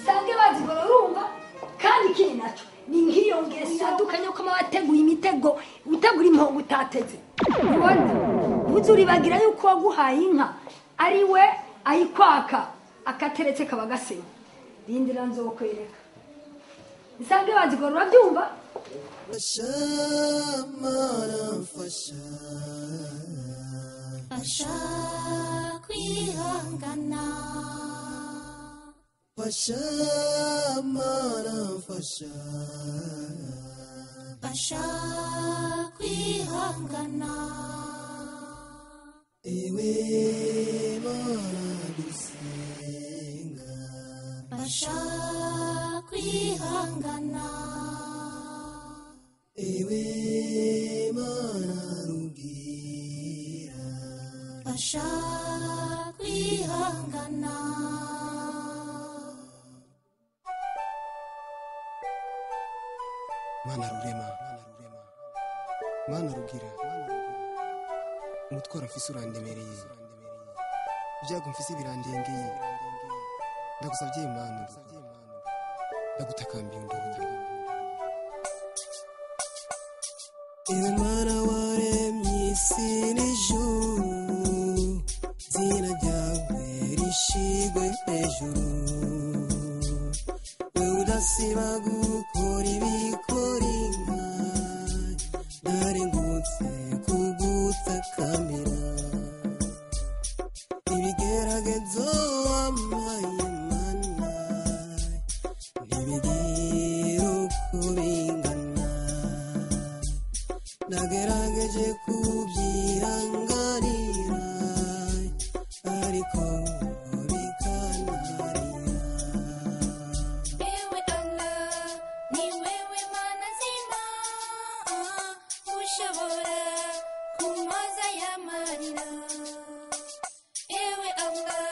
sange bazigora urumva kandi kiri naco ni ngiyo ngeso adukanye ko mabateguye imitego utegura impongo utateze ubona ntuzuribagira yuko waguhaye inka ari we ayikwaka akateretse kabagasema rindira nzokwereka isange bazigora urabyumva Fasha kwihangana Fasha mana fasha Fasha kwihangana Ewe mana dusenga Fasha kwihangana Ewe mana rugira Fasha kwihangana Mana rurema Mana rugira umutwaro afise urandemereye ibyago mfise birandengeye ndagusavye Mana ndagutakambiye ndumva Ewe Mana waremye isi n'ijuru zina ryawe rishigwe hejuru wewe udasiba gukora ibikorinka narengutse kugutakamira ibigeragezo wampaye Mana ntibigira uko bingana nagerageje kubyihanganira ariko bikananira Ewe Allah ni wewe Mana zima ushobora kumaza y'amarira Ewe Allah